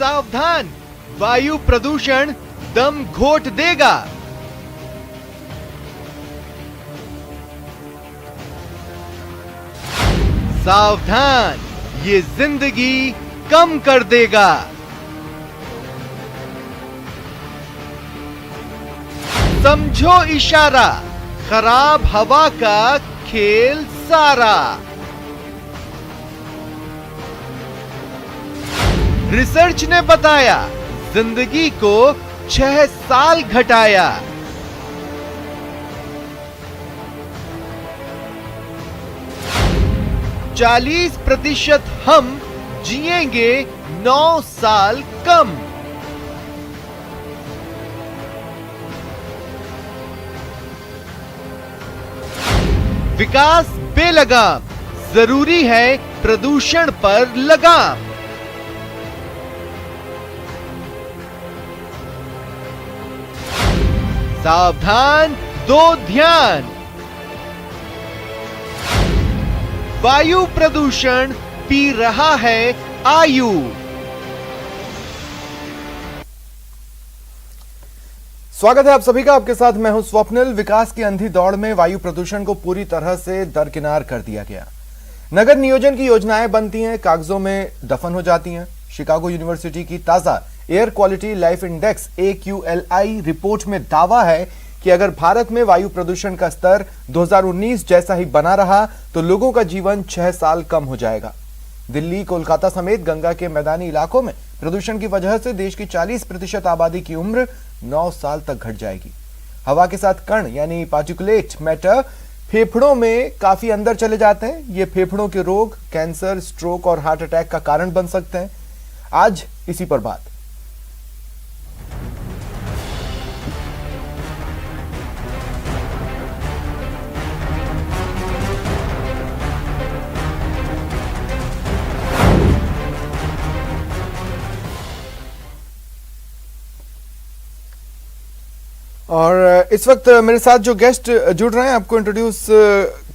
सावधान, वायु प्रदूषण दम घोट देगा। सावधान, ये जिंदगी कम कर देगा। समझो इशारा, खराब हवा का खेल सारा। रिसर्च ने बताया, जिंदगी को 6 साल घटाया। %40 हम जिएंगे 9 साल कम। विकास बेलगाम, जरूरी है प्रदूषण पर लगाम। सावधान, दो ध्यान, वायु प्रदूषण पी रहा है आयु। स्वागत है आप सभी का, आपके साथ मैं हूं स्वप्निल। विकास की अंधी दौड़ में वायु प्रदूषण को पूरी तरह से दरकिनार कर दिया गया। नगर नियोजन की योजनाएं बनती हैं, कागजों में दफन हो जाती हैं। शिकागो यूनिवर्सिटी की ताजा air quality life index AQLI report में दावा है कि अगर भारत में वायु प्रदूषण का स्तर 2019 जैसा ही बना रहा तो लोगों का जीवन 6 साल कम हो जाएगा। दिल्ली, कोलकाता समेत गंगा के मैदानी इलाकों में प्रदूषण की वजह से देश की 40% आबादी की उम्र 9 साल तक घट जाएगी। हवा के साथ कण यानी पार्टिकुलेट मैटर फेफड़ों में काफी अंदर चले जाते हैं। ये फेफड़ों के रोग, कैंसर, स्ट्रोक और हार्ट अटैक का कारण बन सकते हैं। आज इसी पर बात। और इस वक्त मेरे साथ जो गेस्ट जुड़ रहे हैं आपको इंट्रोड्यूस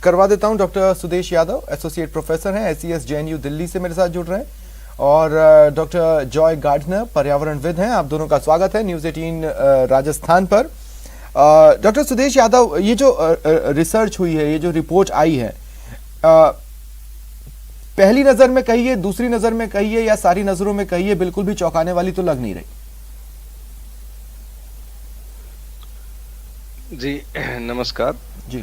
करवा देता हूं। Doctor Sudesh Yadav, associate professor हैं, SES JNU दिल्ली से मेरे साथ जुड़ रहे हैं। और डॉक्टर जॉय गार्डनर, पर्यावरणविद हैं। आप दोनों का स्वागत है न्यूज़ 18 राजस्थान पर। डॉक्टर सुदेश यादव, ये जो रिसर्च हुई है, ये जो रिपोर्ट आई है, पहली नजर में कहिए, दूसरी नजर में कहिए या सारी नजरों में कहिए, बिल्कुल भी चौंकाने वाली तो लग नहीं रही। जी नमस्कार जी।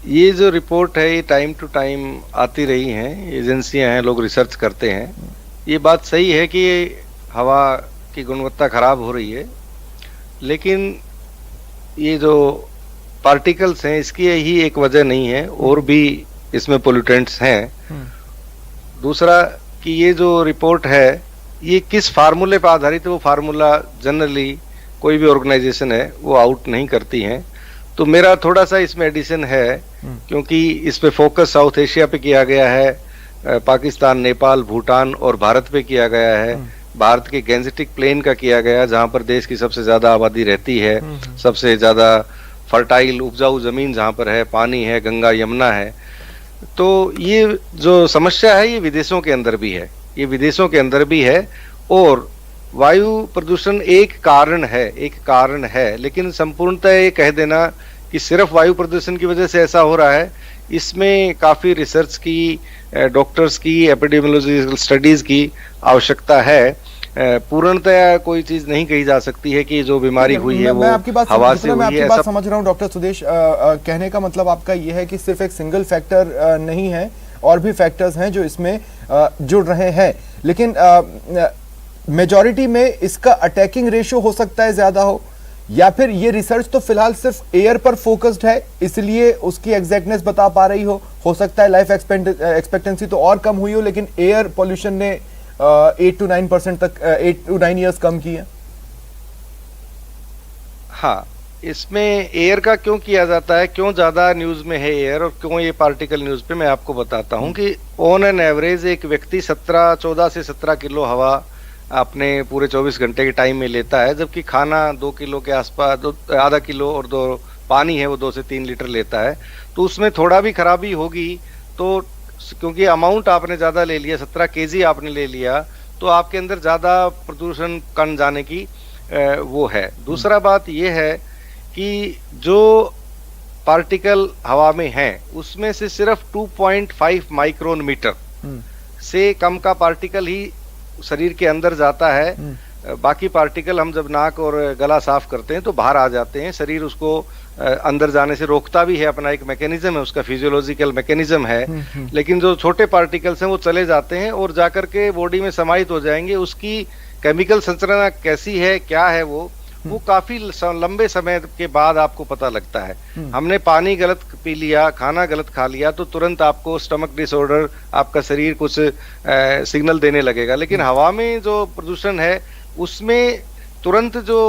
ये जो रिपोर्ट है ये टाइम टू टाइम आती रही हैं, एजेंसियां हैं, लोग रिसर्च करते हैं। ये बात सही है कि हवा की गुणवत्ता खराब हो रही है, लेकिन ये जो पार्टिकल्स हैं इसकी ही एक वजह नहीं है, और भी इसमें पोल्यूटेंट्स हैं। दूसरा कि ये जो रिपोर्ट है ये किस फार्मूले पर आधारित है, वो फार्मूला जनरली कोई भी ऑर्गेनाइजेशन है वो आउट नहीं करती हैं। तो मेरा थोड़ा सा इसमें एडिशन है, क्योंकि इस पे फोकस साउथ एशिया पे किया गया है, पाकिस्तान, नेपाल, भूटान और भारत पे किया गया है। भारत के गैंजेटिक प्लेन का किया गया, जहां पर देश की सबसे ज्यादा आबादी रहती है, सबसे ज्यादा फर्टाइल उपजाऊ जमीन जहां पर है, पानी है, गंगा यमुना है। तो ये जो समस्या है ये विदेशों के अंदर भी है, ये विदेशों के अंदर भी है। और वायु प्रदूषण एक कारण है, लेकिन संपूर्णतः ये कह देना कि सिर्फ वायु प्रदूषण की वजह से ऐसा हो रहा है, इसमें काफी रिसर्च की, डॉक्टर्स की, एपिडेमियोलॉजिकल स्टडीज की आवश्यकता है। पूर्णतः कोई चीज नहीं कही जा सकती है कि जो बीमारी हुई है वो हवा से हुई है। बात समझ रहा हूँ डॉक्टर सुदेश, कहने का मतलब आपका ये है कि सिर्फ एक सिंगल फैक्टर नहीं है, और भी फैक्टर्स हैं जो इसमें जुड़ रहे हैं। लेकिन मेजॉरिटी में इसका अटैकिंग रेशियो हो सकता है ज्यादा या फिर ये रिसर्च तो फिलहाल सिर्फ एयर पर फोकस्ड है, इसलिए उसकी एग्जैक्टनेस बता पा रही हो सकता है लाइफ एक्सपेक्टेंसी तो और कम हुई हो, लेकिन एयर पॉल्यूशन ने 8 to 9% तक 8 to 9 ईयर्स कम किया। हाँ, इसमें एयर का क्यों किया जाता है, क्यों ज्यादा न्यूज में है एयर और क्यों ये पार्टिकल न्यूज पे, मैं आपको बताता हूँ कि ऑन एन एवरेज एक व्यक्ति 14 से 17 किलो हवा अपने पूरे 24 घंटे के टाइम में लेता है, जबकि खाना 2 किलो के आसपास, आधा किलो, और पानी है वो 2 से 3 लीटर लेता है। तो उसमें थोड़ा भी खराबी होगी तो, क्योंकि अमाउंट आपने ज्यादा ले लिया, 17 kg आपने ले लिया, तो आपके अंदर ज्यादा प्रदूषण कण जाने की वो है। दूसरा बात ये है कि जो पार्टिकल हवा में है उसमें से सिर्फ 2.5 माइक्रोन मीटर से कम का पार्टिकल ही शरीर के अंदर जाता है। बाकी पार्टिकल हम जब नाक और गला साफ करते हैं तो बाहर आ जाते हैं। शरीर उसको अंदर जाने से रोकता भी है, अपना एक मैकेनिज्म है, उसका फिजियोलॉजिकल मैकेनिज्म है। लेकिन जो छोटे पार्टिकल्स हैं वो चले जाते हैं और जाकर के बॉडी में समाहित हो जाएंगे। उसकी केमिकल संरचना कैसी है, क्या है वो काफी लंबे समय के बाद आपको पता लगता है। हमने पानी गलत पी लिया, खाना गलत खा लिया तो तुरंत आपको स्टमक डिसऑर्डर, आपका शरीर कुछ सिग्नल देने लगेगा। लेकिन हवा में जो प्रदूषण है उसमें तुरंत जो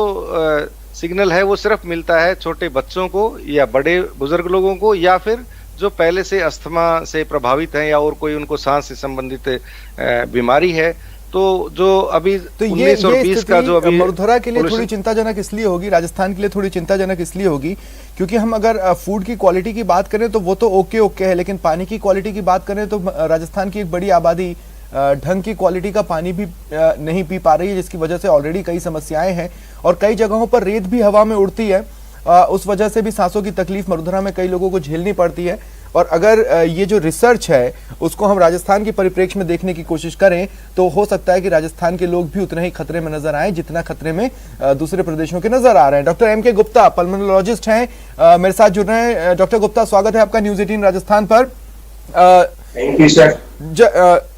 सिग्नल है वो सिर्फ मिलता है छोटे बच्चों को या बड़े बुजुर्ग लोगों को, या फिर जो पहले से अस्थमा से प्रभावित हैं या और कोई उनको सांस से संबंधित बीमारी है। तो जो अभी तो 19 और 20 का जो अभी वडोदरा के लिए थोड़ी चिंताजनक इसलिए होगी, राजस्थान के लिए थोड़ी चिंताजनक इसलिए होगी क्योंकि हम अगर फूड की क्वालिटी की बात करें तो वो तो ओके है, लेकिन पानी की क्वालिटी की बात करें तो राजस्थान की एक बड़ी आबादी ढंग की क्वालिटी का पानी भी नहीं पी पा रही है, जिसकी वजह से ऑलरेडी कई समस्याएं हैं और कई जगहों पर रेत भी हवा में उड़ती है। उस वजह से भी सांसों की तकलीफ वडोदरा में कई लोगों को झेलनी पड़ती है। और अगर ये जो रिसर्च है उसको हम राजस्थान के परिप्रेक्ष्य में देखने की कोशिश करें तो हो सकता है कि राजस्थान के लोग भी उतने ही खतरे में नजर आए जितना खतरे में दूसरे प्रदेशों के नजर आ रहे हैं। डॉक्टर एम के गुप्ता पल्मोनोलॉजिस्ट हैं, मेरे साथ जुड़ रहे हैं। डॉक्टर गुप्ता, स्वागत है आपका न्यूज 18 राजस्थान पर। Thank you sir.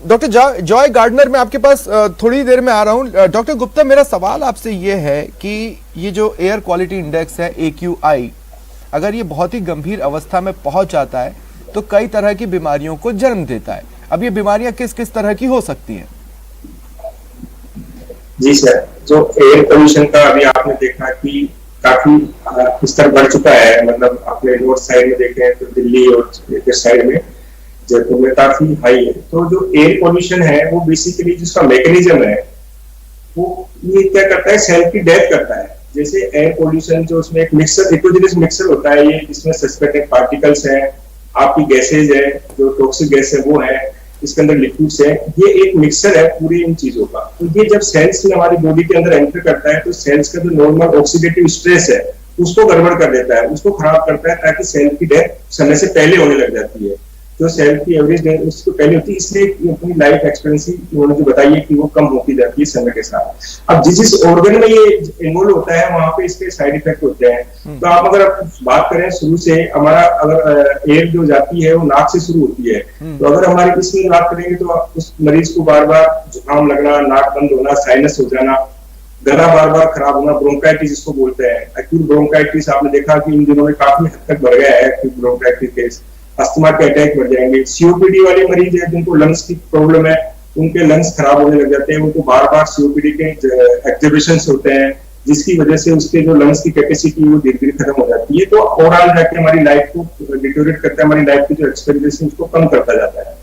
Doctor Joy Gardner, मैं आपके पास थोड़ी देर में आ रहा हूं। डॉक्टर गुप्ता, मेरा सवाल आपसे ये है कि ये जो एयर क्वालिटी इंडेक्स है AQI, अगर ये बहुत ही गंभीर अवस्था में पहुंच जाता है तो कई तरह की बीमारियों को जन्म देता है। अब ये बीमारियां किस किस तरह की हो सकती हैं? जी सर, जो एयर पोल्यूशन का अभी आपने देखा कि काफी स्तर बढ़ चुका है। मतलब अपने नॉर्थ साइड में देखें तो दिल्ली और इधर साइड में जयपुर में काफी हाई है। तो जो एयर पोल्यूशन है वो बेसिकली जिसका मैकेनिज्म है वो ये क्या करता है, सेल की डेथ करता है। जैसे एयर पोल्यूशन जो उसमें एक मिक्सर, हेटेरोजेनियस मिक्सर होता है, ये इसमें सस्पेंडेड पार्टिकल्स हैं, आपकी गैसेज है, जो टॉक्सिक गैस है वो है, इसके अंदर लिक्विड्स है, ये एक मिक्सर है पूरी इन चीजों का। तो ये जब सेल्स में हमारी बॉडी के अंदर एंटर करता है तो सेल्स का जो नॉर्मल ऑक्सीडेटिव स्ट्रेस है उसको गड़बड़ कर देता है, उसको खराब करता है, ताकि सेल की डेथ समय से पहले होने लग जाती है। जो सेल की एवरेज डेथ उसको पहले होती है, इसलिए अपनी लाइफ एक्सपेक्टेंसी उन्होंने जो बताई है कि वो कम होती जाती है समय के साथ। अब जिस ऑर्गन में ये इन्वॉल्व होता है वहां पे इसके साइड इफेक्ट होते हैं। तो आप अगर बात करें शुरू से, हमारा अगर एयर जो जाती है वो नाक से शुरू होती है, तो अगर हमारी इसमें बात करेंगे तो उस मरीज को बार बार जुकाम लगना, नाक बंद होना, साइनस हो जाना, गला बार बार खराब होना, ब्रोंकाइटिस जिसको बोलते हैं, एक्यूट ब्रोंकाइटिस आपने देखा कि इन दिनों में काफी हद तक बढ़ गया है एक्यूट ब्रोंकाइटिस केस। अस्थमा के अटैक बढ़ जाएंगे। COPD वाले मरीज है जिनको लंग्स की प्रॉब्लम है, उनके लंग्स खराब होने लग जाते हैं, उनको बार बार COPD के एक्टिवेशंस होते हैं, जिसकी वजह से उसके जो लंग्स की कैपेसिटी वो धीरे धीरे खत्म हो जाती है। तो ओवरऑल जाके हमारी लाइफ को डिटोरेट करता है, हमारी लाइफ की जो एक्सपेक्टेशन उसको कम करता जाता है।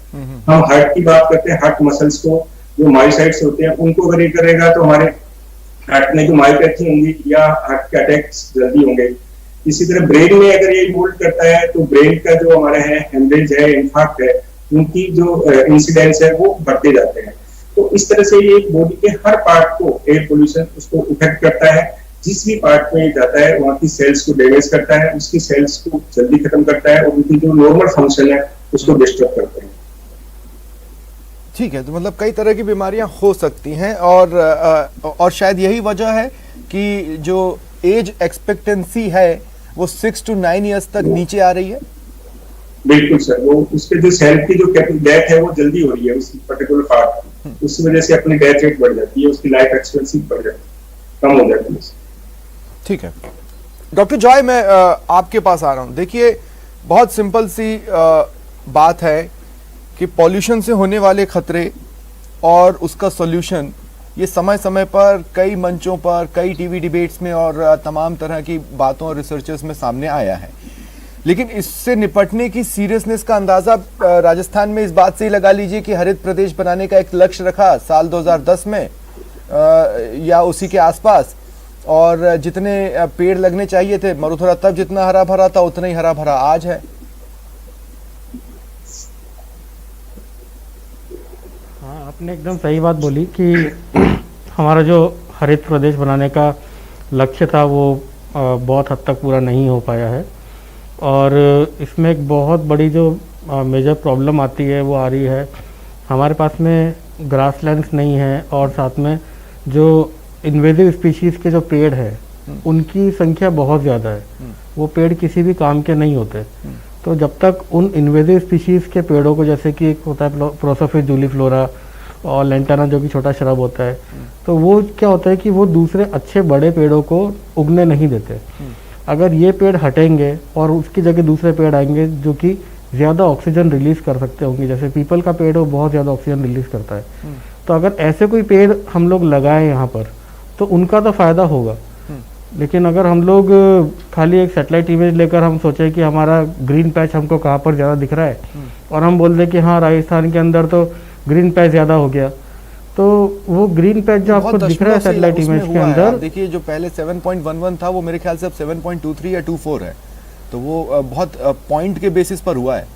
हम हार्ट की बात करते हैं, हार्ट मसल्स को जो मायोसाइट्स होते हैं उनको अगर ये करेगा तो हमारे हार्ट में जो मायोपैथी होंगी या हार्ट के अटैक्स जल्दी होंगे। इसी तरह ब्रेन में अगर ये इन्वॉल्व करता है तो ब्रेन का जो हमारा है हेमरेज है, इन्फार्क्ट है, उनकी जो इंसिडेंस है वो बढ़ते जाते हैं। तो इस तरह से ये बॉडी के हर पार्ट को एयर पोल्यूशन उसको इफेक्ट करता है। जिस भी पार्ट में जाता है वहां की सेल्स को डैमेज करता है, उसकी सेल्स को जल्दी खत्म करता है और उनकी जो नॉर्मल फंक्शन है उसको डिस्टर्ब करते हैं। ठीक है, तो मतलब कई तरह की बीमारियां हो सकती हैं और शायद यही वजह है कि जो एज एक्सपेक्टेंसी है वो 6 to 9 ईयर्स तक नीचे आ रही है। बिल्कुल सर, वो उसके जो सेल की जो डेथ है वो जल्दी हो रही है उस पर्टिकुलर पार्ट की, उस वजह से अपनी डेथ रेट बढ़ जाती है, उसकी लाइफ एक्सपेक्टेंसी बढ़ जाती है, कम हो जाती है। ठीक है डॉक्टर जॉय, मैं आपके पास आ रहा हूं। देखिए, बहुत सिंपल सी बात है कि पॉल्यूशन से होने वाले खतरे और उसका सॉल्यूशन ये समय समय पर कई मंचों पर, कई टीवी डिबेट्स में और तमाम तरह की बातों और रिसर्चर्स में सामने आया है। लेकिन इससे निपटने की सीरियसनेस का अंदाजा राजस्थान में इस बात से ही लगा लीजिए कि हरित प्रदेश बनाने का एक लक्ष्य रखा साल 2010 में या उसी के आसपास, और जितने पेड़ लगने चाहिए थे मरुथरा तब जितना हरा भरा था उतना ही हरा भरा आज है। हाँ, आप आपने एकदम सही बात बोली कि हमारा जो हरित प्रदेश बनाने का लक्ष्य था वो बहुत हद तक पूरा नहीं हो पाया है, और इसमें एक बहुत बड़ी जो मेजर प्रॉब्लम आती है वो आ रही है, हमारे पास में ग्रासलैंड्स नहीं है, और साथ में जो इन्वेजिव स्पीशीज़ के जो पेड़ है उनकी संख्या बहुत ज़्यादा है। वो पेड़ किसी भी काम के नहीं होते। तो जब तक उन इन्वेजिव स्पीशीज़ के पेड़ों को, जैसे कि एक होता है प्रोसोफिस जूलीफ्लोरा और लेंटाना जो कि छोटा शरब होता है, तो वो क्या होता है कि वो दूसरे अच्छे बड़े पेड़ों को उगने नहीं देते। अगर ये पेड़ हटेंगे और उसकी जगह दूसरे पेड़ आएंगे जो कि ज़्यादा ऑक्सीजन रिलीज़ कर सकते होंगे, जैसे पीपल का पेड़ वो बहुत ज़्यादा ऑक्सीजन रिलीज़ करता है, तो अगर ऐसे कोई पेड़ हम लोग लगाएं यहाँ पर तो उनका तो फ़ायदा होगा। लेकिन अगर हम लोग खाली एक सैटेलाइट इमेज लेकर हम सोचें कि हमारा ग्रीन पैच हमको कहाँ पर ज़्यादा दिख रहा है और हम बोल दें कि हाँ राजस्थान के अंदर तो ग्रीन पैच ज़्यादा हो गया, तो वो ग्रीन पैच जो आपको दिख रहा है सैटेलाइट इमेज के अंदर, देखिए जो पहले 7.11 था वो मेरे ख्याल से अब 7.23 या 24 है, तो वो बहुत पॉइंट के बेसिस पर हुआ है।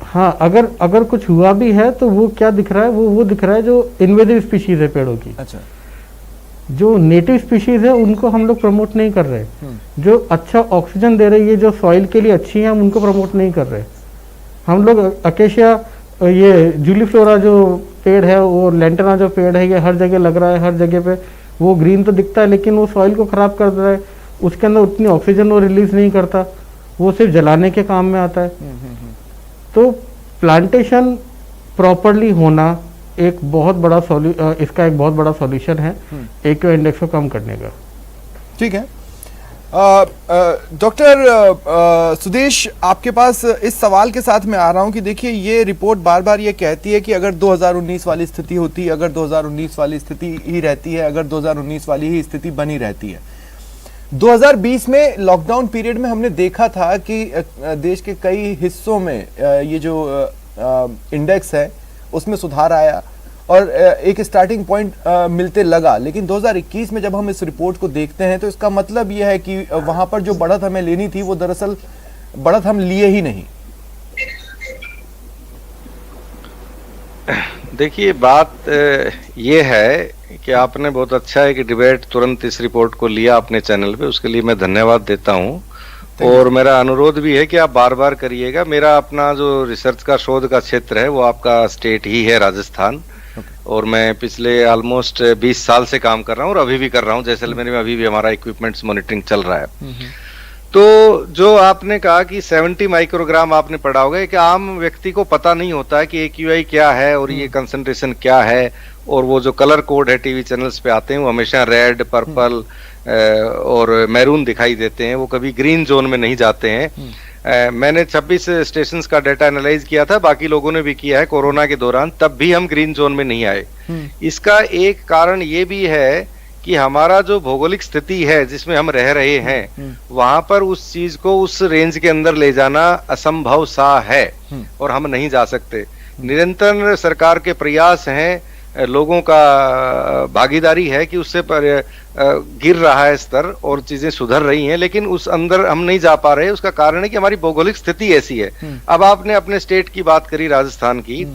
हाँ, अगर कुछ हुआ भी है तो वो क्या दिख रहा है, वो दिख रहा है जो इन्वेजिव स्पीशीज है पेड़ों की। अच्छा, जो नेटिव स्पीशीज है उनको हम लोग प्रमोट नहीं कर रहे, जो अच्छा ऑक्सीजन दे रही है, जो सॉइल के लिए अच्छी है, हम उनको प्रमोट नहीं कर रहे। हम लोग अकेशिया, ये जूलीफ्लोरा जो पेड़ है और लेंटाना जो पेड़ है, ये हर जगह लग रहा है, हर जगह पे वो ग्रीन तो दिखता है लेकिन वो सॉइल को खराब कर रहा है, उसके अंदर उतनी ऑक्सीजन वो रिलीज नहीं करता, वो सिर्फ जलाने के काम में आता है। तो प्लांटेशन प्रॉपरली होना एक बहुत बड़ा इसका एक बहुत बड़ा सॉल्यूशन है एक्यू इंडेक्स को कम करने का। ठीक है, डॉक्टर सुदेश, आपके पास इस सवाल के साथ मैं आ रहा हूं कि देखिए ये रिपोर्ट बार बार ये कहती है कि अगर 2019 वाली स्थिति होती, अगर 2019 वाली स्थिति ही रहती है, अगर 2019 वाली ही स्थिति बनी रहती है। 2020 में लॉकडाउन पीरियड में हमने देखा था कि देश के कई हिस्सों में ये जो इंडेक्स है उसमें सुधार आया और एक स्टार्टिंग पॉइंट मिलते लगा, लेकिन 2021 में जब हम इस रिपोर्ट को देखते हैं तो इसका मतलब यह है कि वहां पर जो बढ़त हमें लेनी थी वो दरअसल बढ़त हम लिए ही नहीं। देखिए, बात ये है कि आपने बहुत अच्छा है कि डिबेट तुरंत इस रिपोर्ट को लिया अपने चैनल पे, उसके लिए मैं धन्यवाद देता हूँ। और मेरा अनुरोध भी है कि आप बार बार करिएगा। मेरा अपना जो रिसर्च का शोध का क्षेत्र है वो आपका स्टेट ही है, राजस्थान। और मैं पिछले ऑलमोस्ट 20 साल से काम कर रहा हूँ और अभी भी कर रहा हूँ। जैसलमेर में अभी भी हमारा इक्विपमेंट्स मॉनिटरिंग चल रहा है। तो जो आपने कहा कि 70 माइक्रोग्राम आपने पढ़ा होगा, कि आम व्यक्ति को पता नहीं होता है कि AQI क्या है और ये कंसंट्रेशन क्या है, और वो जो कलर कोड है टीवी चैनल्स पे आते हैं वो हमेशा रेड, पर्पल और मैरून दिखाई देते हैं, वो कभी ग्रीन जोन में नहीं जाते हैं। मैंने 26 स्टेशंस का डाटा एनालाइज किया था, बाकी लोगों ने भी किया है कोरोना के दौरान, तब भी हम ग्रीन जोन में नहीं आए। इसका एक कारण ये भी है कि हमारा जो भौगोलिक स्थिति है जिसमें हम रह रहे हैं वहां पर उस चीज को उस रेंज के अंदर ले जाना असंभव सा है और हम नहीं जा सकते। निरंतर सरकार के प्रयास हैं, लोगों का भागीदारी है कि उससे पर गिर रहा है स्तर और चीजें सुधर रही हैं, लेकिन उस अंदर हम नहीं जा पा रहे। उसका कारण है कि हमारी भौगोलिक स्थिति ऐसी है। अब आपने अपने स्टेट की बात करी, राजस्थान की,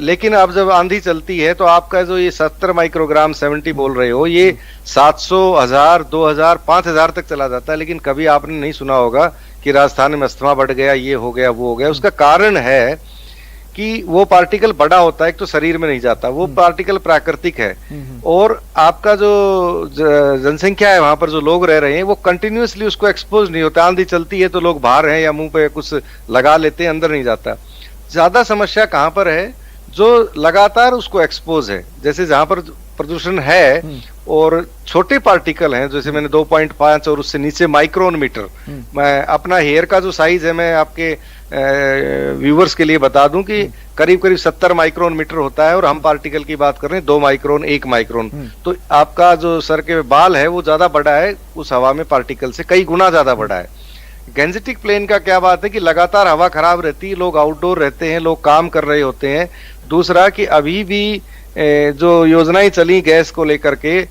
लेकिन अब जब आंधी चलती है तो आपका जो ये 70 माइक्रोग्राम 70 बोल रहे हो, ये 700, 1000, 2000, 5000 तक चला जाता है। लेकिन कभी आपने नहीं सुना होगा कि राजस्थान में अस्थमा बढ़ गया, ये हो गया, वो हो गया। उसका कारण है कि वो पार्टिकल बड़ा होता है, एक तो शरीर में नहीं जाता, वो पार्टिकल प्राकृतिक है। और आपका जो जनसंख्या है वहां पर जो लोग रह रहे हैं वो कंटिन्यूअसली उसको एक्सपोज नहीं होता। आंधी चलती है तो लोग बाहर हैं या मुंह पे कुछ लगा लेते हैं, अंदर नहीं जाता। ज्यादा समस्या कहां पर है? जो लगातार उसको एक्सपोज है। जैसे जहां पर प्रदूषण है और छोटे पार्टिकल हैं, जैसे मैंने 2.5 और उससे नीचे माइक्रोन मीटर, मैं अपना हेयर का जो साइज है मैं आपके व्यूवर्स के लिए बता दूं कि करीब करीब 70 माइक्रोन मीटर होता है और हम पार्टिकल की बात कर रहे हैं 2 माइक्रोन, 1 माइक्रोन। तो आपका जो सर के बाल है वो ज्यादा बड़ा है उस हवा में पार्टिकल से, कई गुना ज्यादा बड़ा है। गेंजेटिक प्लेन का क्या बात है कि लगातार हवा खराब रहती है, लोग आउटडोर रहते हैं, लोग काम कर रहे होते हैं। दूसरा कि अभी भी जो योजनाएं चली गैस को लेकर के,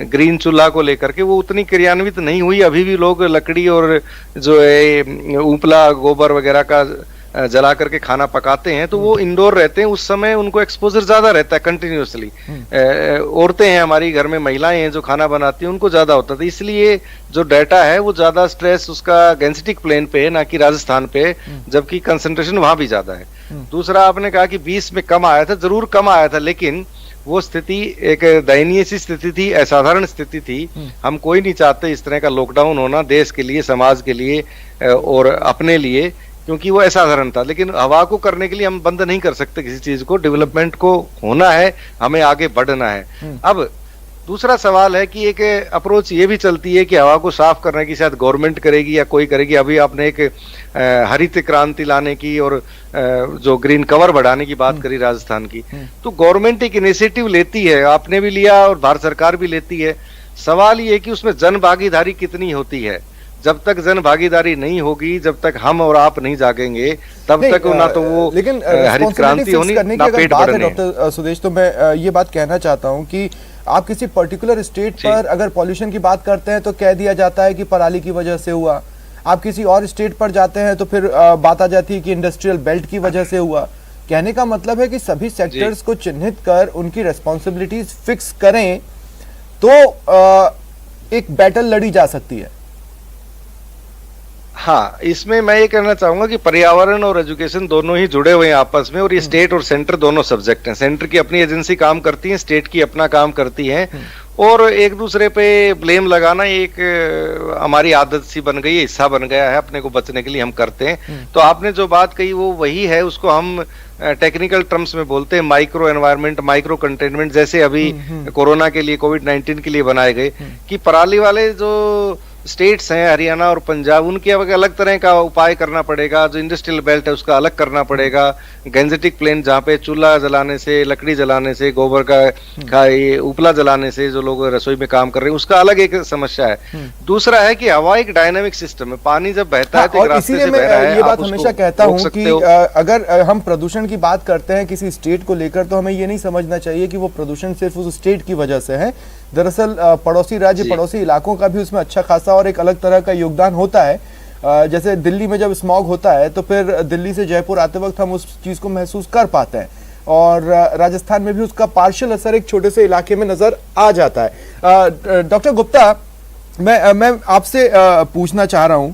ग्रीन चूल्हा को लेकर के, वो उतनी क्रियान्वित नहीं हुई। अभी भी लोग लकड़ी और जो है उपला गोबर वगैरह का जला करके खाना पकाते हैं तो वो इंडोर रहते हैं, उस समय उनको एक्सपोजर ज्यादा रहता है कंटिन्यूअसली। औरतें हैं हमारी घर में, महिलाएं हैं जो खाना बनाती हैं, उनको ज्यादा होता है। इसलिए जो डाटा है वो ज्यादा स्ट्रेस उसका गैंजेटिक प्लेन पे है, ना कि राजस्थान पे, जबकि कंसंट्रेशन वहां भी ज्यादा है। दूसरा आपने कहा कि 20 में कम आया था, जरूर कम आया था, लेकिन वो स्थिति एक दयनीय सी स्थिति थी, असाधारण स्थिति थी। हम कोई नहीं चाहते इस तरह का लॉकडाउन होना देश के लिए, समाज के लिए और अपने लिए, क्योंकि वो असाधारण था। लेकिन हवा को करने के लिए हम बंद नहीं कर सकते किसी चीज को, डेवलपमेंट को होना है, हमें आगे बढ़ना है। अब दूसरा सवाल है कि एक अप्रोच ये भी चलती है कि हवा को साफ करने की शायद गवर्नमेंट करेगी या कोई करेगी। अभी आपने एक हरित क्रांति लाने की और जो ग्रीन कवर बढ़ाने की बात करी राजस्थान की, तो गवर्नमेंट एक इनिशिएटिव लेती है, आपने भी लिया और भारत सरकार भी लेती है। सवाल ये कि उसमें जन भागीदारी कितनी होती है। जब तक जन भागीदारी नहीं होगी, जब तक हम और आप नहीं जागेंगे, तब तक ना तो वो हरित क्रांति होनी, ना पेट भरने। डॉक्टर सुदेश, तो मैं ये बात कहना चाहता हूँ कि आप किसी पर्टिकुलर स्टेट पर अगर पॉल्यूशन की बात करते हैं तो कह दिया जाता है कि पराली की वजह से हुआ। आप किसी और स्टेट पर जाते हैं तो फिर बात आ जाती है कि इंडस्ट्रियल बेल्ट की वजह से हुआ। कहने का मतलब है कि सभी सेक्टर्स को चिन्हित कर उनकी रेस्पॉन्सिबिलिटीज फिक्स करें तो एक बैटल लड़ी जा सकती है। हाँ, इसमें मैं ये कहना चाहूंगा कि पर्यावरण और एजुकेशन दोनों ही जुड़े हुए हैं आपस में, और ये स्टेट और सेंटर दोनों सब्जेक्ट हैं। सेंटर की अपनी एजेंसी काम करती है, स्टेट की अपना काम करती है, और एक दूसरे पे ब्लेम लगाना एक हमारी आदत सी बन गई है, हिस्सा बन गया है, अपने को बचने के लिए हम करते हैं। तो आपने जो बात कही वो वही है, उसको हम टेक्निकल टर्म्स में बोलते हैं माइक्रो एनवायरनमेंट, माइक्रो कंटेनमेंट। जैसे अभी कोरोना के लिए, कोविड-19 के लिए बनाए गए कि पराली वाले जो स्टेट्स हैं हरियाणा और पंजाब, उनके अलग तरह का उपाय करना पड़ेगा। जो इंडस्ट्रियल बेल्ट है उसका अलग करना पड़ेगा। गैंजेटिक प्लेन जहाँ पे चूल्हा जलाने से, लकड़ी जलाने से, गोबर का ये उपला जलाने से जो लोग रसोई में काम कर रहे हैं, उसका अलग एक समस्या है। दूसरा है कि हवा एक डायनामिक सिस्टम है, पानी जब बहता है तो एक रास्ते से बह रहा है। ये बात हमेशा कहता हूँ कि अगर हम प्रदूषण की बात करते हैं किसी स्टेट को लेकर, तो हमें ये नहीं समझना चाहिए कि वो प्रदूषण सिर्फ उस स्टेट की वजह से है। दरअसल पड़ोसी राज्य, पड़ोसी इलाकों का भी उसमें अच्छा खासा और एक अलग तरह का योगदान होता है। जैसे दिल्ली में जब स्मॉग होता है तो फिर दिल्ली से जयपुर आते वक्त हम उस चीज को महसूस कर पाते हैं, और राजस्थान में भी उसका पार्शियल असर एक छोटे से इलाके में नजर आ जाता है। डॉक्टर गुप्ता, मैं आपसे पूछना चाह रहा हूं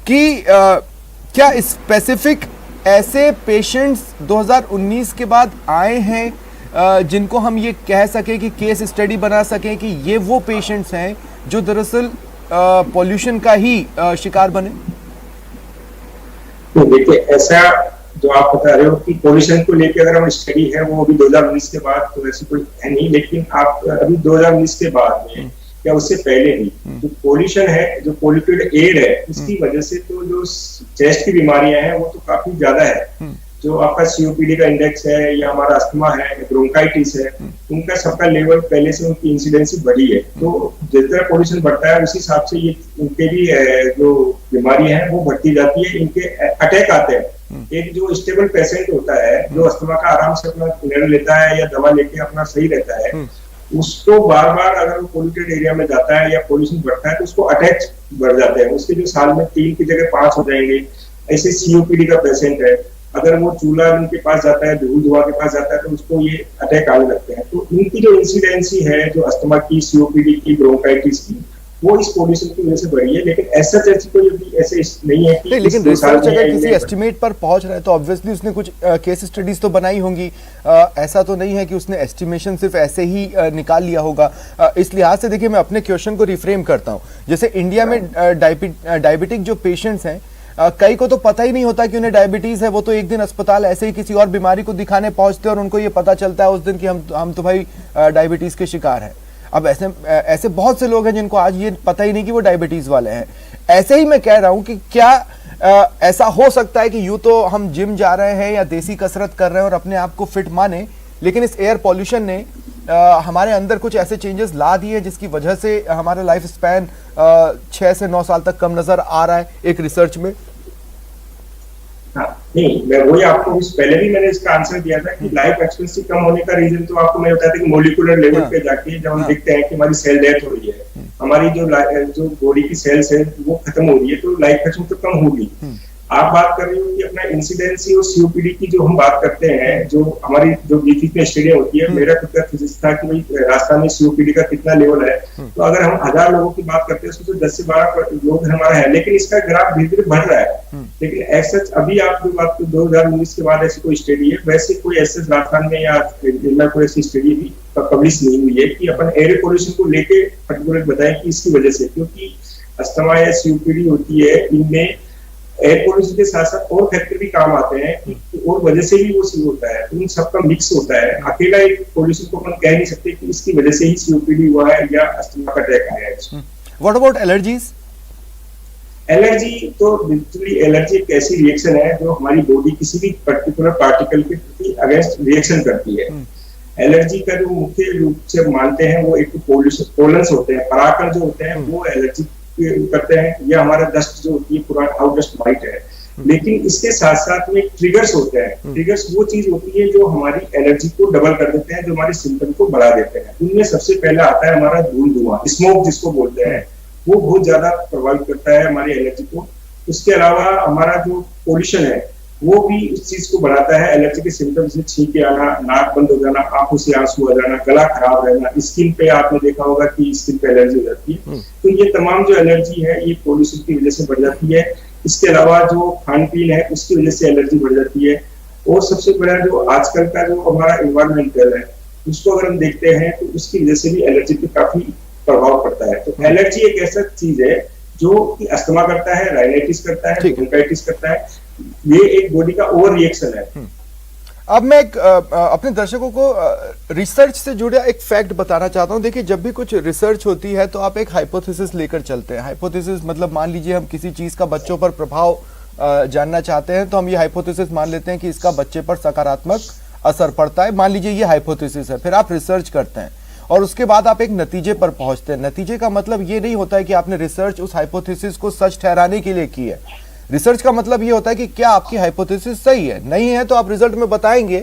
कि क्या स्पेसिफिक ऐसे पेशेंट्स 2019 के बाद आए हैं जिनको हम ये कह सके कि केस स्टडी बना सके कि ये वो पेशेंट्स हैं जो दरअसल पॉल्यूशन का ही शिकार बने? तो देखिए, ऐसा जो आप बता रहे हो कि पॉल्यूशन को लेकर अगर हम स्टडी है वो अभी 2019 के बाद तो ऐसी कोई है नहीं, लेकिन आप अभी 2019 के बाद में या उससे पहले भी जो पॉल्यूशन है, जो पॉल्यूटेड एयर है, उसकी वजह से तो जो चेस्ट की बीमारियां हैं वो तो काफी ज्यादा है। जो आपका सीओपीडी का इंडेक्स है या हमारा अस्थमा है, ब्रोंकाइटिस है, उनका सबका लेवल पहले से उनकी इंसिडेंसी बढ़ी है। तो जिस तरह पॉल्यूशन बढ़ता है उसी हिसाब से ये उनके भी जो बीमारियां हैं वो बढ़ती जाती है, इनके अटैक आते हैं। एक जो स्टेबल पेशेंट होता है, जो अस्थमा का आराम से अपना निर्णय लेता है या दवा लेके अपना सही रहता है, उसको बार बार अगर वो पॉल्यूटेड एरिया में जाता है या पॉल्यूशन बढ़ता है तो उसको अटैक बढ़ जाते हैं। उसके जो साल में 3 की जगह 5 हो जाएंगे। ऐसे सीओपीडी का पेशेंट है, अगर वो चूल्हा उनके पास जाता है, धुआं के पास जाता है तो उसको ये अटैक आने लगते हैं। तो इनकी जो इंसिडेंसी है, जो अस्थमा की, सीओपीडी की, ब्रोंकाइटिस की, वो इस पॉल्यूशन की वजह से बढ़ी है। लेकिन ऐसा जैसे कोई ऐसे नहीं है कि लेकिन रिसर्च अगर किसी एस्टिमेट पर पहुंच रहा है तो ऑब्वियसली उसने कुछ केस स्टडीज तो बनाई होंगी। ऐसा तो नहीं है कि उसने एस्टिमेशन सिर्फ ऐसे ही निकाल लिया होगा। इस लिहाज से देखिए, मैं अपने क्वेश्चन को रिफ्रेम करता हूँ। जैसे इंडिया में डायबिटिक जो पेशेंट्स हैं, कई को तो पता ही नहीं होता कि उन्हें डायबिटीज है। वो तो एक दिन अस्पताल ऐसे ही किसी और बीमारी को दिखाने पहुंचते हैं और उनको ये पता चलता है उस दिन कि हम तो भाई डायबिटीज के शिकार हैं। अब ऐसे बहुत से लोग हैं जिनको आज ये पता ही नहीं कि वो डायबिटीज वाले हैं। ऐसे ही मैं कह रहा हूं कि क्या ऐसा हो सकता है कि यूं तो हम जिम जा रहे हैं या देसी कसरत कर रहे हैं और अपने आप को फिट माने, लेकिन इस एयर पॉल्यूशन ने हमारे अंदर कुछ ऐसे चेंजेस ला दिए जिसकी वजह से हमारा लाइफ स्पैन 6 से 9 साल तक कम नजर आ रहा है एक रिसर्च में? हाँ, नहीं, मैं वही आपको पहले भी मैंने इसका आंसर दिया था कि लाइफ एक्सपेक्टेंसी कम होने का रीजन तो आपको मैंने बताया था कि मोलिकुलर लेवल पे जाके जब हम देखते हैं कि हमारी सेल डेथ हो रही है, हमारी जो बॉडी की सेल्स है वो खत्म हो रही है, तो लाइफ एक्सपेक्टेंसी तो कम होगी। आप बात कर रहे हो कि अपना इंसिडेंसी और सीओपीडी की जो हम बात करते हैं, जो हमारी जो बीच में स्टडी होती है, मेरा खुद का थीसिस था कि भाई राजस्थान में सीओपीडी का कितना लेवल है। तो अगर हम 1000 लोगों की बात करते हैं उसमें तो 10 से 12 लोग हमारा है, लेकिन इसका ग्राफ धीरे धीरे बढ़ रहा है। लेकिन ऐसा अभी आप जो बात 2019 के बाद ऐसी कोई स्टडी है, वैसे कोई ऐसे राजस्थान में या कोई ऐसी स्टडी भी पब्लिश नहीं हुई है कि अपन एयर पोल्यूशन को लेके पर्टिकुलर बताएं कि इसकी वजह से, क्योंकि अस्थमा या सीओपीडी होती है, इनमें एयर पोल्यूशन के साथ साथ और फैक्टर भी काम आते हैं कि और वजह से भी वो शुरू होता है, तो इन सबका मिक्स होता है। अकेला एक पोल्यूशन को अपन कह नहीं सकते कि इसकी वजह से ही सीओपीडी हुआ है या अस्थमा का अटैक आया है। What about allergies? एलर्जी तो बिल्कुल, एलर्जी एक ऐसी रिएक्शन है जो हमारी बॉडी किसी भी पर्टिकुलर पार्टिकल के प्रति अगेंस्ट रिएक्शन करती है। एलर्जी का जो मुख्य रूप से मानते हैं वो एक पोलन्स होते हैं, पराकण जो होते हैं वो एलर्जी करते हैं, या हमारा डस्ट जो होती है पूरा आउट डस्ट वाइट है। लेकिन इसके साथ साथ में ट्रिगर्स होते हैं। ट्रिगर्स वो चीज होती है जो हमारी एलर्जी को डबल कर देते हैं, जो हमारे सिम्टम को बढ़ा देते हैं। उनमें सबसे पहला आता है हमारा धुआं, स्मोक जिसको बोलते हैं, वो बहुत ज्यादा प्रभावित करता है हमारी एलर्जी को। उसके अलावा हमारा जो पोल्यूशन है वो भी उस चीज को बढ़ाता है। एलर्जी के सिम्टम्स से छींके आना, नाक बंद हो जाना, आंखों से आंसू आ जाना, गला खराब रहना, स्किन पे आपने देखा होगा कि स्किन पे एलर्जी हो जाती है। तो ये तमाम जो एलर्जी है ये पोल्यूशन की वजह से बढ़ जाती है। इसके अलावा जो खान पीन है उसकी वजह से एलर्जी बढ़ जाती है। और सबसे बड़ा जो आजकल का जो हमारा एनवायरमेंटल है उसको अगर हम देखते हैं तो उसकी वजह से भी एलर्जी पे काफी प्रभाव पड़ता है। तो एलर्जी एक ऐसा चीज है जो कि अस्थमा करता है, राइनाइटिस करता है, ब्रोंकाइटिस करता है। ये एक बॉडी का ओवर रिएक्शन है। अब मैं अपने दर्शकों को रिसर्च से जुड़ा एक फैक्ट बताना चाहता हूं। देखिए, जब भी कुछ रिसर्च होती है तो आप एक हाइपोथेसिस लेकर चलते हैं। हाइपोथेसिस मतलब मान लीजिए हम किसी चीज का बच्चों पर प्रभाव जानना चाहते हैं तो हम ये हाइपोथेसिस मान लेते हैं कि इसका बच्चे पर सकारात्मक असर पड़ता है। मान लीजिए ये हाइपोथेसिस है, फिर आप रिसर्च करते हैं और उसके बाद आप एक नतीजे पर पहुंचते हैं। नतीजे का मतलब ये नहीं होता है कि आपने रिसर्च उस हाइपोथेसिस को सच ठहराने के लिए की है। रिसर्च का मतलब ये होता है कि क्या आपकी हाइपोथेसिस सही है। नहीं है तो आप रिजल्ट में बताएंगे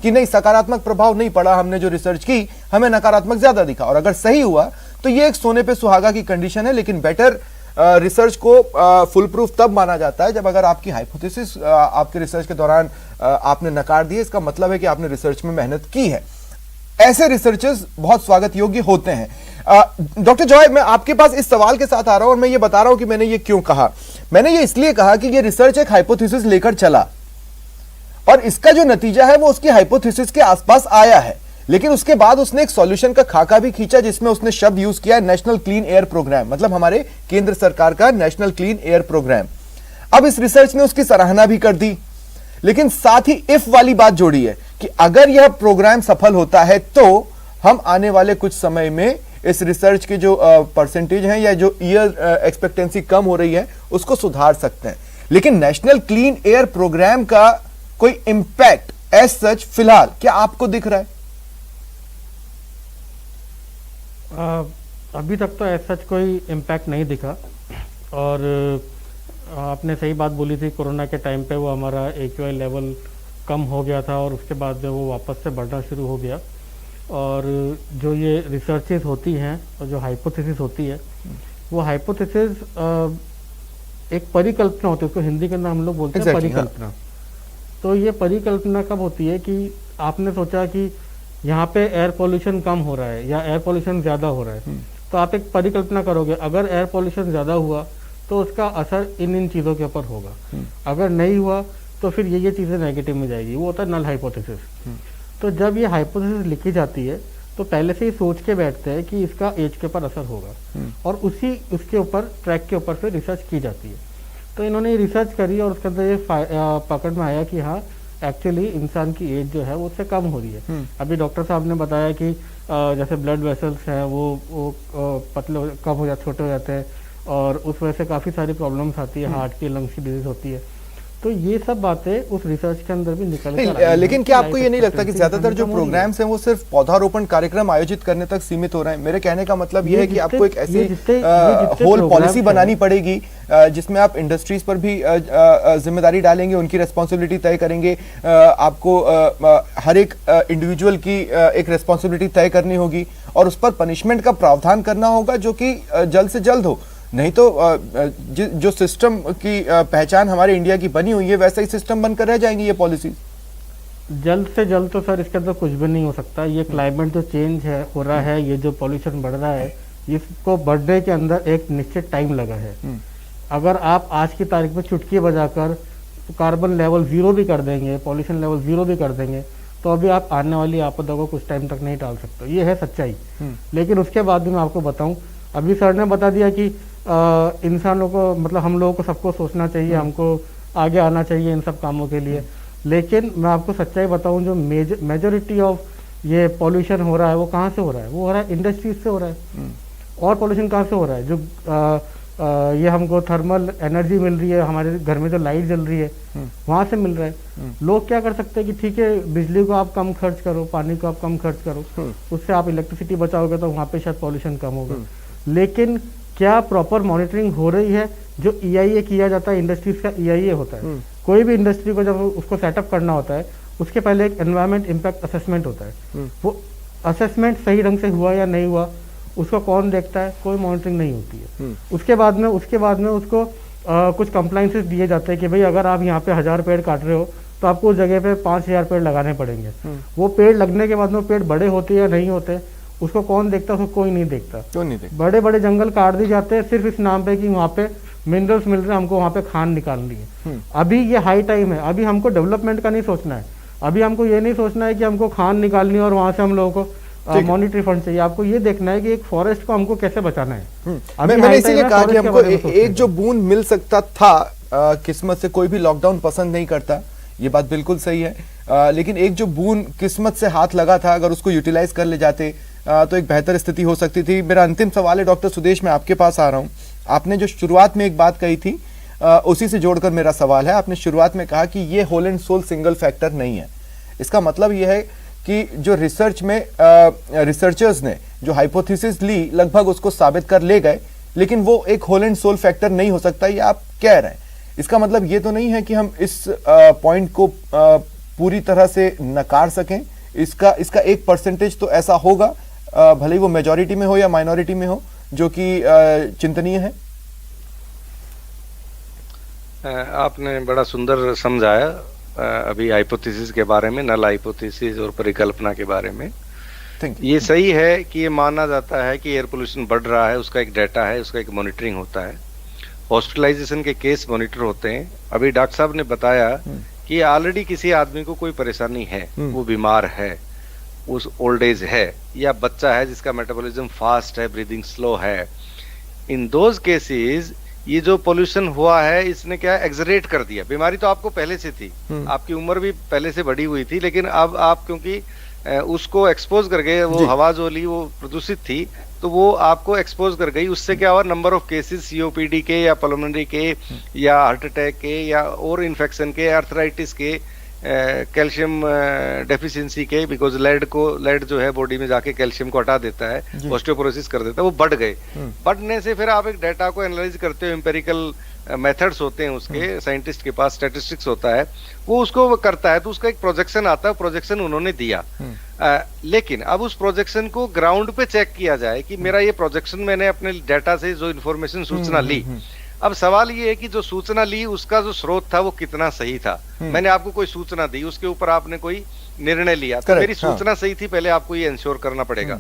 कि नहीं, सकारात्मक प्रभाव नहीं पड़ा, हमने जो रिसर्च की हमें नकारात्मक ज्यादा दिखा। और अगर सही हुआ तो ये एक सोने पे सुहागा की कंडीशन है। लेकिन बेटर रिसर्च को फुल प्रूफ तब माना जाता है जब अगर आपकी हाइपोथेसिस आपके रिसर्च के दौरान आपने नकार दी, इसका मतलब है कि आपने रिसर्च में मेहनत की है। ऐसे रिसर्चर्स बहुत स्वागत योग्य होते हैं। डॉक्टर जॉय, मैं आपके पास इस सवाल के साथ आ रहा हूं और मैं ये बता रहा हूं कि मैंने ये क्यों कहा। मैंने ये इसलिए कहा कि ये रिसर्च एक हाइपोथेसिस लेकर चला और इसका जो नतीजा है वो उसकी हाइपोथेसिस के आसपास आया है। लेकिन उसके बाद उसने एक सॉल्यूशन का खाका भी खींचा जिसमें उसने शब्द यूज किया नेशनल क्लीन एयर प्रोग्राम, मतलब हमारे केंद्र सरकार का नेशनल क्लीन एयर प्रोग्राम। अब इस रिसर्च ने उसकी सराहना भी कर दी, लेकिन साथ ही इफ वाली बात जोड़ी है कि अगर यह प्रोग्राम सफल होता है तो हम आने वाले कुछ समय में इस रिसर्च के जो परसेंटेज हैं या जो ईयर एक्सपेक्टेंसी कम हो रही है उसको सुधार सकते हैं। लेकिन नेशनल क्लीन एयर प्रोग्राम का कोई इंपैक्ट एज सच फिलहाल क्या आपको दिख रहा है? अभी तक तो एज सच कोई इम्पैक्ट नहीं दिखा। और आपने सही बात बोली थी, कोरोना के टाइम पे वो हमारा AQI लेवल कम हो गया था और उसके बाद जो वो वापस से बढ़ना शुरू हो गया। और जो ये रिसर्चेस होती हैं और जो हाइपोथेसिस होती है वो हाइपोथेसिस एक परिकल्पना होती है, उसको हिंदी के अंदर हम लोग बोलते हैं परिकल्पना। तो ये परिकल्पना कब होती है कि आपने सोचा कि यहाँ पे एयर पोल्यूशन कम हो रहा है या एयर पोल्यूशन ज़्यादा हो रहा है, तो आप एक परिकल्पना करोगे अगर एयर पोल्यूशन ज़्यादा हुआ तो उसका असर इन चीज़ों के ऊपर होगा, अगर नहीं हुआ तो फिर ये चीज़ें नेगेटिव में जाएगी। वो होता है नल हाइपोथेसिस। तो जब ये हाइपोथेसिस लिखी जाती है तो पहले से ही सोच के बैठते हैं कि इसका एज के ऊपर असर होगा और उसके ऊपर ट्रैक के ऊपर फिर रिसर्च की जाती है। तो इन्होंने ये रिसर्च करी और उसके अंदर ये पकड़ में आया कि हाँ एक्चुअली इंसान की एज जो है वो उससे कम हो रही है। अभी डॉक्टर साहब ने बताया कि जैसे ब्लड वेसल्स हैं वो पतले कम हो जाते, छोटे हो जाते हैं और उस वजह से काफ़ी सारी प्रॉब्लम्स आती है, हार्ट की, लंग्स की डिजीज होती है। तो ये सब बातें उस रिसर्च के अंदर भी निकल कर आई। लेकिन क्या आपको ये नहीं लगता कि ज्यादातर जो प्रोग्राम्स हैं वो सिर्फ पौधारोपण कार्यक्रम आयोजित करने तक सीमित हो रहे हैं? मेरे कहने का मतलब ये है कि आपको एक ऐसी होल पॉलिसी बनानी पड़ेगी जिसमें आप इंडस्ट्रीज पर भी जिम्मेदारी डालेंगे, उनकी रेस्पॉन्सिबिलिटी तय करेंगे, आपको हर एक इंडिविजुअल की एक रेस्पॉन्सिबिलिटी तय करनी होगी और उस पर पनिशमेंट का प्रावधान करना होगा जो कि जल्द से जल्द हो। नहीं तो जो सिस्टम की पहचान हमारे इंडिया की बनी हुई है वैसा ही सिस्टम बनकर रह जाएंगी ये पॉलिसीज। जल्द से जल्द तो सर इसके अंदर कुछ भी नहीं हो सकता। ये क्लाइमेट जो चेंज है हो रहा है, ये जो पॉल्यूशन बढ़ रहा है, इसको बढ़ने के अंदर एक निश्चित टाइम लगा है। अगर आप आज की तारीख में चुटकी बजाकर कार्बन लेवल 0 भी कर देंगे, पॉल्यूशन लेवल 0 भी कर देंगे, तो अभी आप आने वाली आपदा को कुछ टाइम तक नहीं टाल सकते। ये है सच्चाई। लेकिन उसके बाद भी मैं आपको बताऊं, अभी सर ने बता दिया कि इंसानों को, मतलब हम लोगों को सबको सोचना चाहिए, हमको आगे आना चाहिए इन सब कामों के लिए। लेकिन मैं आपको सच्चाई बताऊं, जो मेजोरिटी ऑफ ये पॉल्यूशन हो रहा है वो कहाँ से हो रहा है? वो हो रहा है इंडस्ट्रीज से हो रहा है। और पॉल्यूशन कहाँ से हो रहा है? जो ये हमको थर्मल एनर्जी मिल रही है, हमारे घर में जो लाइट जल रही है वहां से मिल रहा है। लोग क्या कर सकते हैं कि ठीक है, बिजली को आप कम खर्च करो, पानी को आप कम खर्च करो, उससे आप इलेक्ट्रिसिटी बचाओगे तो वहां पे शायद पॉल्यूशन कम होगा। लेकिन क्या प्रॉपर मॉनिटरिंग हो रही है? जो EIA किया जाता है, इंडस्ट्रीज का EIA होता है। कोई भी इंडस्ट्री को जब उसको सेटअप करना होता है, उसके पहले एक एनवायरमेंट इम्पैक्ट असेसमेंट होता है। वो असेसमेंट सही ढंग से हुआ या नहीं हुआ, उसको कौन देखता है? कोई मॉनिटरिंग नहीं होती है। उसके बाद में उसको कुछ कंप्लाइंसेस दिए जाते हैं कि भाई अगर आप यहाँ पे 1000 पेड़ काट रहे हो तो आपको उस जगह पे 5000 पेड़ लगाने पड़ेंगे। वो पेड़ लगने के बाद में पेड़ बड़े होते या नहीं होते, उसको कौन देखता? उसको कोई नहीं देखता। क्यों नहीं देखता? बड़े बड़े जंगल काट दिए जाते हैं सिर्फ इस नाम पे कि वहाँ पे मिनरल्स मिल रहे हैं, हमको वहाँ पे खान निकालनी है। अभी ये हाई टाइम है, अभी हमको डेवलपमेंट का नहीं सोचना है। अभी हमको ये नहीं सोचना है कि हमको खान निकालनी है और वहाँ से हम लोगों को मॉनिटरी फंड चाहिए। आपको ये देखना है कि एक फॉरेस्ट को हमको कैसे बचाना है। मैंने इसीलिए कहा कि हमको एक जो बूंद मिल सकता था, किस्मत से कोई भी लॉकडाउन पसंद नहीं करता, ये बात बिल्कुल सही है। लेकिन एक जो बूंद किस्मत से हाथ लगा था, अगर उसको यूटिलाइज कर ले जाते तो एक बेहतर स्थिति हो सकती थी। मेरा अंतिम सवाल है डॉक्टर सुदेश, मैं आपके पास आ रहा हूं। आपने जो शुरुआत में एक बात कही थी, उसी से जोड़कर मेरा सवाल है। आपने शुरुआत में कहा कि ये whole and sole single factor नहीं है। इसका मतलब यह है कि जो रिसर्च में रिसर्चर्स ने जो हाइपोथेसिस ली, लगभग उसको साबित कर ले गए, लेकिन वो एक होल एंड सोल फैक्टर नहीं हो सकता, ये आप कह रहे हैं। इसका मतलब ये तो नहीं है कि हम इस पॉइंट को पूरी तरह से नकार सकें। इसका 1% तो ऐसा होगा, भले ही वो मेजॉरिटी में हो या माइनॉरिटी में हो, जो कि चिंतनीय है। आपने बड़ा सुंदर समझाया अभी हाइपोथेसिस के बारे में, नल हाइपोथेसिस और परिकल्पना के बारे में। ये सही है कि ये माना जाता है कि एयर पोल्यूशन बढ़ रहा है, उसका एक डाटा है, उसका एक मॉनिटरिंग होता है, हॉस्पिटलाइजेशन के केस मॉनिटर होते हैं। अभी डॉक्टर साहब ने बताया कि ऑलरेडी किसी आदमी को कोई परेशानी है, वो बीमार है, उस ओल्ड एज है, या बच्चा है जिसका मेटाबॉलिज्म फास्ट है, ब्रीदिंग स्लो है, इन दोज केसेस ये जो पोल्यूशन हुआ है इसने क्या एक्सरेट कर दिया। बीमारी तो आपको पहले से थी, आपकी उम्र भी पहले से बढ़ी हुई थी, लेकिन अब आप क्योंकि उसको एक्सपोज कर गए, वो हवा जो ली वो प्रदूषित थी, तो वो आपको एक्सपोज कर गई। उससे क्या हुआ, नंबर ऑफ केसेस COPD के या पल्मोनरी के या हार्ट अटैक के या और इन्फेक्शन के, आर्थराइटिस के, कैल्शियम डेफिशिएंसी के, बिकॉज लेड जो है बॉडी में जाके कैल्शियम को हटा देता है, ऑस्टियोपोरोसिस कर देता है, वो बढ़ गए। बढ़ने से फिर आप एक डाटा को एनालाइज करते हो, एम्पेरिकल मेथड्स होते हैं उसके, साइंटिस्ट के पास स्टैटिस्टिक्स होता है, वो उसको करता है, तो उसका एक प्रोजेक्शन आता है, प्रोजेक्शन उन्होंने दिया। लेकिन अब उस प्रोजेक्शन को ग्राउंड पे चेक किया जाए कि मेरा ये प्रोजेक्शन, मैंने अपने डाटा से जो इन्फॉर्मेशन सूचना ली, अब सवाल ये है कि जो सूचना ली उसका जो स्रोत था वो कितना सही था। मैंने आपको कोई सूचना दी, उसके ऊपर आपने कोई निर्णय लिया, तो मेरी सूचना सही थी, पहले आपको ये इंश्योर करना पड़ेगा।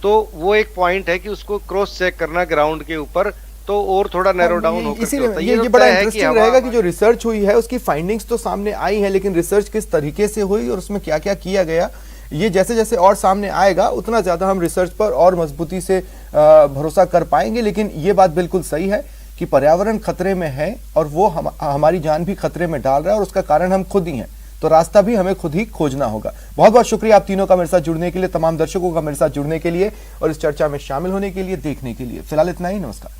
तो वो एक पॉइंट है कि उसको क्रॉस चेक करना ग्राउंड के ऊपर, तो और थोड़ा नैरो डाउन होकर इसीलिए ये बड़ा इंटरेस्टिंग रहेगा कि जो रिसर्च हुई है उसकी फाइंडिंग्स तो सामने आई है, लेकिन रिसर्च किस तरीके से हुई और उसमें क्या क्या किया गया, ये जैसे जैसे और सामने आएगा उतना ज्यादा हम रिसर्च पर और मजबूती से भरोसा कर पाएंगे। लेकिन ये बात बिल्कुल सही है कि पर्यावरण खतरे में है और वो हमारी जान भी खतरे में डाल रहा है, और उसका कारण हम खुद ही हैं, तो रास्ता भी हमें खुद ही खोजना होगा। बहुत बहुत शुक्रिया आप तीनों का मेरे साथ जुड़ने के लिए, तमाम दर्शकों का मेरे साथ जुड़ने के लिए और इस चर्चा में शामिल होने के लिए, देखने के लिए। फिलहाल इतना ही, नमस्कार।